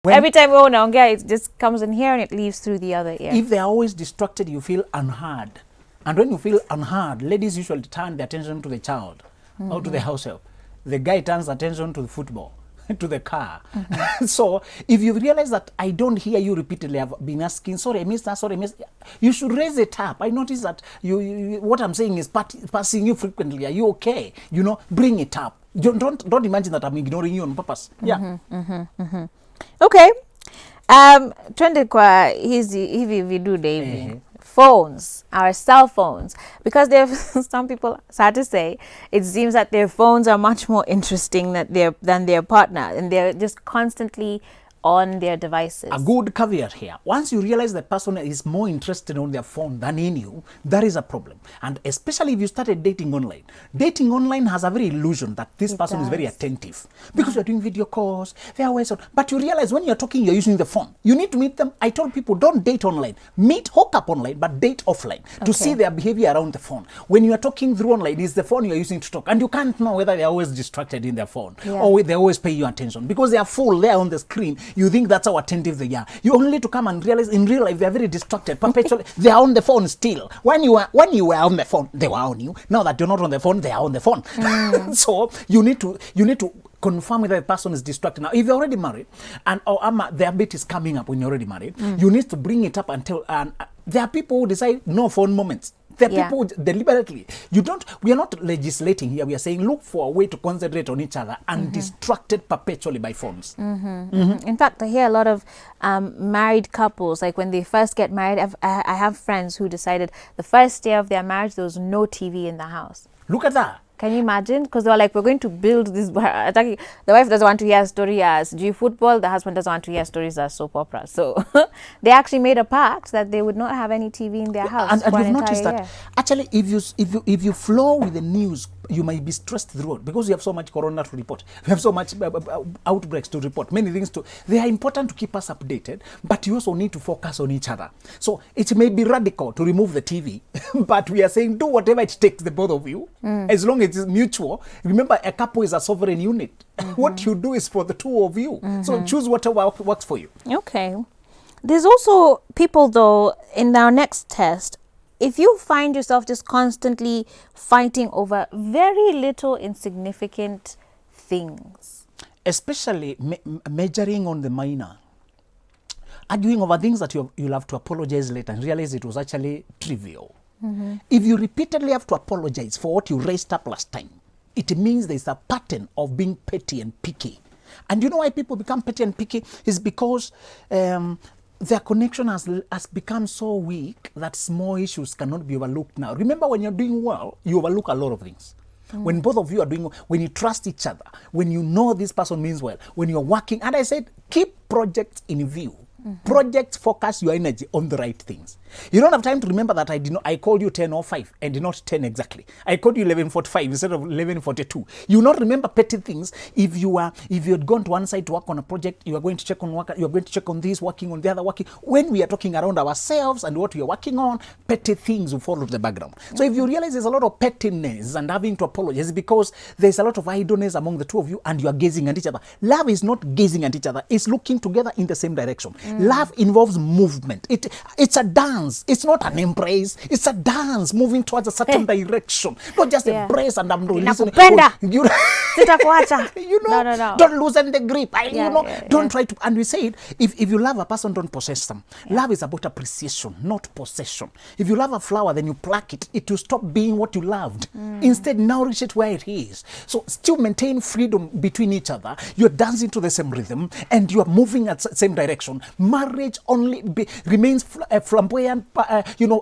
Every time we unaongea, it just comes in here and it leaves through the other ear. If they are always distracted, you feel unheard. And when you feel unheard, ladies usually turn their attention to the child or to the househelp. The guy turns attention to the football, to the car. So if you realize that I don't hear you repeatedly, I've been asking, sorry, I missed that, sorry, I missed, you should raise it up. I notice that what I'm saying is passing you frequently. Are you okay? You know, bring it up. Don't imagine that I'm ignoring you on purpose. Yeah. Okay. Twende kwa hivi vidude hivi. Phones, our cell phones, because some people, sad to say, it seems that their phones are much more interesting than their partner, and they're just constantly on their devices. A good caveat here. Once you realize the person is more interested on their phone than in you, that is a problem. And especially if you started dating online. Dating online has a very illusion that this person is very attentive. Because you're doing video calls, they're always on. But you realize when you're talking, you're using the phone. You need to meet them. I told people, don't date online. Hook up online, but date offline to see their behavior around the phone. When you are talking through online, it's the phone you're using to talk. And you can't know whether they're always distracted in their phone or they always pay you attention. Because they are full there on the screen. You think that's how attentive they are. You only to come and realize in real life they are very distracted. Perpetually, they are on the phone still. When you were on the phone, they were on you. Now that you're not on the phone, they are on the phone. So you need to confirm whether the person is distracted. Now, if you're already married and their bit is coming up when you're already married, you need to bring it up until. And there are people who decide no phone moments. There are people who deliberately. We are not legislating here. We are saying look for a way to concentrate on each other and distracted perpetually by phones. In fact, I hear a lot of married couples, like when they first get married, I have friends who decided the first day of their marriage, there was no TV in the house. Look at that. Can you imagine? Because they were like, we're going to build this. The wife doesn't want to hear a story as G football. The husband doesn't want to hear stories as soap opera. So they actually made a pact that they would not have any TV in their house. And you've noticed that actually, if you flow with the news, you might be stressed throughout because you have so much corona to report. We have so much outbreaks to report. Many things they are important to keep us updated, but you also need to focus on each other. So it may be radical to remove the TV, but we are saying do whatever it takes, the both of you, as long as it's mutual. Remember, a couple is a sovereign unit. What you do is for the two of you. So choose whatever works for you. Okay. There's also people, though, in our next test, if you find yourself just constantly fighting over very little insignificant things, especially measuring on the minor, arguing over things that you'll have to apologize later and realize it was actually trivial. If you repeatedly have to apologize for what you raised up last time, it means there's a pattern of being petty and picky. And you know why people become petty and picky? Is because their connection has become so weak that small issues cannot be overlooked now. Remember, when you're doing well, you overlook a lot of things. When both of you are doing well, when you trust each other, when you know this person means well, when you're working, and I said, keep projects in view. Projects focus your energy on the right things. You don't have time to remember that I called you 10:05 and not 10 exactly. I called you 11:45 instead of 11:42. You will not remember petty things. If you had gone to one side to work on a project, you are going to check on work, you are going to check on this, working on the other, working. When we are talking around ourselves and what we are working on, petty things will follow the background. So if you realize there's a lot of pettiness and having to apologize because there's a lot of idleness among the two of you and you are gazing at each other. Love is not gazing at each other. It's looking together in the same direction. Love involves movement. It's a dance. It's not an embrace. It's a dance moving towards a certain direction. Not just embrace and I'm releasing. You know, no. Don't loosen the grip. Don't try to. And we said, if you love a person, don't possess them. Love is about appreciation, not possession. If you love a flower, then you pluck it. It will stop being what you loved. Instead, nourish it where it is. So still maintain freedom between each other. You're dancing to the same rhythm and you're moving at the same direction. Marriage only remains flamboyant.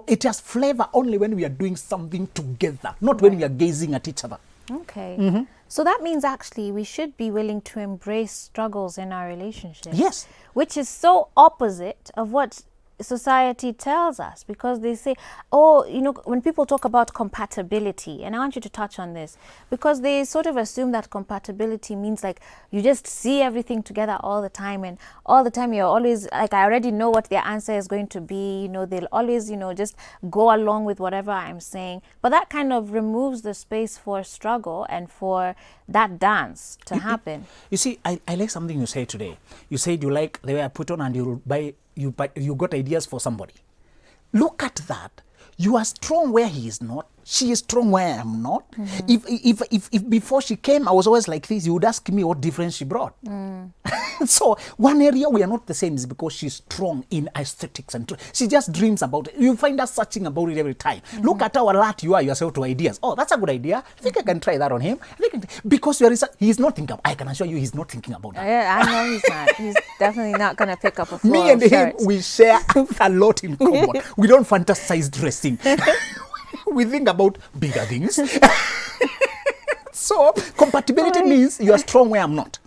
It has flavor only when we are doing something together, not when we are gazing at each other. Okay. So that means actually we should be willing to embrace struggles in our relationship. Yes. Which is so opposite of what society tells us, because they say, oh, when people talk about compatibility, and I want you to touch on this, because they sort of assume that compatibility means like you just see everything together all the time, and all the time you're always like, I already know what their answer is going to be, they'll always, just go along with whatever I'm saying. But that kind of removes the space for struggle and for that dance to happen. You see, I like something you said today. You said you like the way I put on, and you got ideas for somebody. Look at that. You are strong where he is not. She is strong where I am not. If before she came, I was always like this, you would ask me what difference she brought. So one area we are not the same is because she's strong in aesthetics, and she just dreams about it. You find her searching about it every time. Look at how alert you are yourself to ideas. Oh, that's a good idea. I think I can try that on him. Because he's not thinking. I can assure you, he's not thinking about that. Yeah, I know he's not. He's definitely not going to pick up a floral Me and shirt. him, we share a lot in common. We don't fantasize dressing. We think about bigger things. So compatibility means you are strong where I'm not,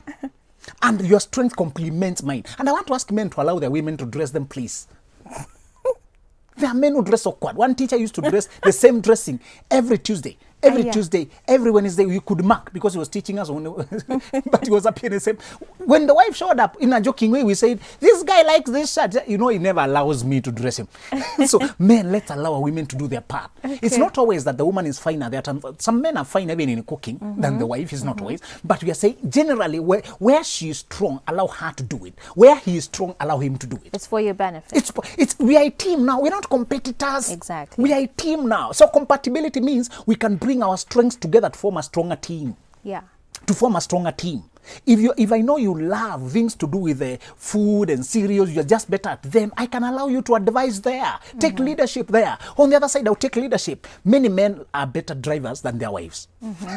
and your strength complements mine. And I want to ask men to allow their women to dress them, please. There are men who dress awkward. One teacher used to dress the same dressing every Tuesday. Tuesday, every Wednesday, you could mark because he was teaching us, but he was up here the same. When the wife showed up in a joking way, we said, this guy likes this shirt. He never allows me to dress him. So, men, let's allow our women to do their part. Okay. It's not always that the woman is finer. Some men are fine even in cooking than the wife is not always. But we are saying, generally, where she is strong, allow her to do it. Where he is strong, allow him to do it. It's for your benefit. We are a team now. We're not competitors. Exactly. We are a team now. So compatibility means we can bring our strengths together to form a stronger team. Yeah. To form a stronger team. If I know you love things to do with food and cereals, you're just better at them, I can allow you to advise there. Take leadership there. On the other side, I'll take leadership. Many men are better drivers than their wives.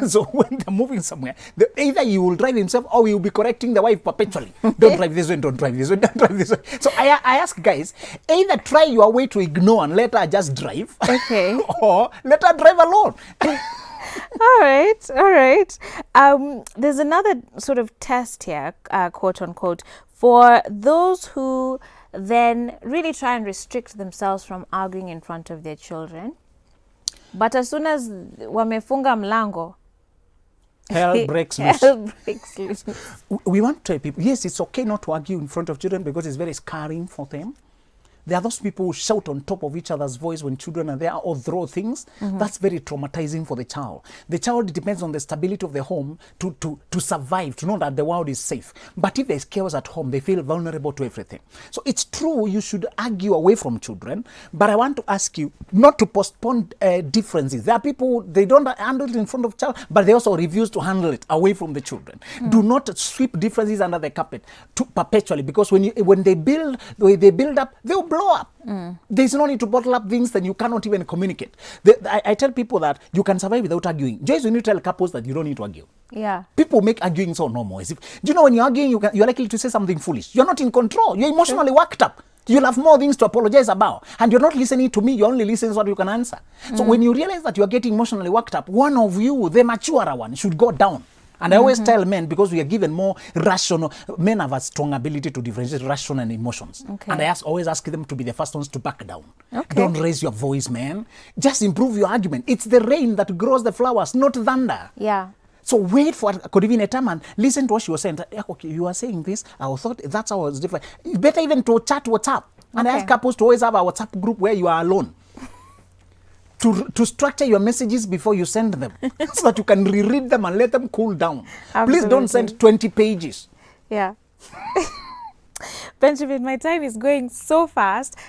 So when they're moving somewhere, either he will drive himself or he will be correcting the wife perpetually. Don't drive this way, don't drive this way, don't drive this way. So I ask guys, either try your way to ignore and let her just drive, or let her drive alone. All right. There's another sort of test here, quote unquote, for those who then really try and restrict themselves from arguing in front of their children. But as soon as wamefunga mlango, hell breaks loose. Hell breaks loose. We want to tell people, yes, it's okay not to argue in front of children because it's very scarring for them. There are those people who shout on top of each other's voice when children are there or throw things. That's very traumatizing for the child. The child depends on the stability of the home to survive, to know that the world is safe. But if there's chaos at home, they feel vulnerable to everything. So it's true you should argue away from children, but I want to ask you not to postpone differences. There are people, they don't handle it in front of child, but they also refuse to handle it away from the children. Do not sweep differences under the carpet perpetually, because when they build up, they'll blow up. There's no need to bottle up things that you cannot even communicate. I tell people that you can survive without arguing. Joyce, when you tell couples that you don't need to argue. Yeah. People make arguing so normal. Do you know when you're arguing, you're likely to say something foolish. You're not in control. You're emotionally worked up. You'll have more things to apologize about. And you're not listening to me. You're only listening to what you can answer. So when you realize that you're getting emotionally worked up, one of you, the maturer one, should go down. And I always tell men, because we are given more rational, men have a strong ability to differentiate rational and emotions. Okay. And I always ask them to be the first ones to back down. Okay. Don't raise your voice, man. Just improve your argument. It's the rain that grows the flowers, not thunder. Yeah. So wait for a time and listen to what she was saying. Okay, you are saying this. I thought that's how it's different. It's better even to chat WhatsApp. And I ask couples to always have a WhatsApp group where you are alone. To structure your messages before you send them so that you can reread them and let them cool down. Absolutely. Please don't send 20 pages. Yeah. Benjamin, my time is going so fast.